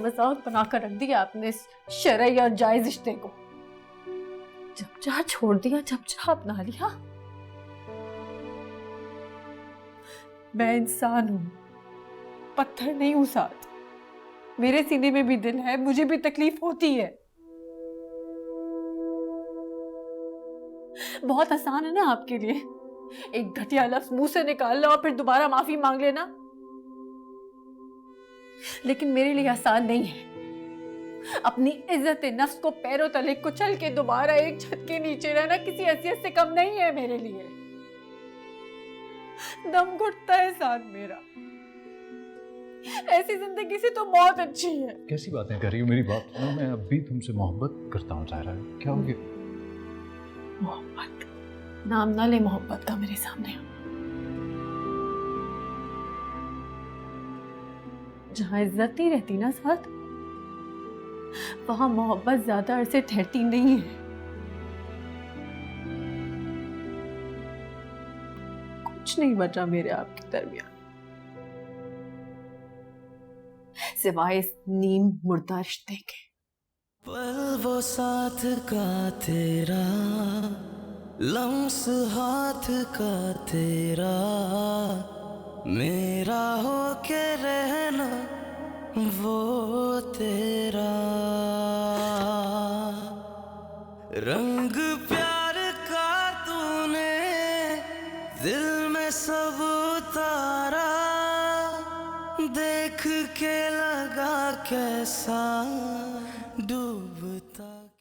मजाक बनाकर रख दिया आपने इस शरई और जायज रिश्ते को। जब चाह छोड़ दिया, जब चाह अपना लिया। मैं इंसान हूं, पत्थर नहीं हूं साथ। मेरे सीने में भी दिल है, मुझे भी तकलीफ होती है। बहुत आसान है ना आपके लिए एक घटिया लफ्ज मुंह से निकालना और फिर दोबारा माफी मांग लेना, लेकिन मेरे लिए आसान नहीं है। अपनी इज्जत नफ्स को पैरों तले कुचल के दोबारा एक छत के नीचे रहना किसी हैसियत से कम नहीं है मेरे लिए। दम घुटता है साथ मेरा। ऐसी जिंदगी से तो बहुत अच्छी है। कैसी बातें कर रही हो? मेरी बात सुनो, मैं अब भी तुमसे मोहब्बत करता हूँ ज़ाहिरा। क्या हो गया? मोहब्बत? नाम ना ले मोहब्बत का मेरे सामने। जहां इज्जत नहीं रहती ना साथ, वहां मोहब्बत ज्यादा अरसे ठहरती नहीं है। कुछ नहीं बचा मेरे आपके दरमियान सिवाय इस नीम मुर्दा रिश्ते के। पल वो साथ का तेरा, लम्स हाथ का तेरा, मेरा हो के रहना वो तेरा। रंग प्यार का तूने दिल में सब उतारा, देख के लगा कैसा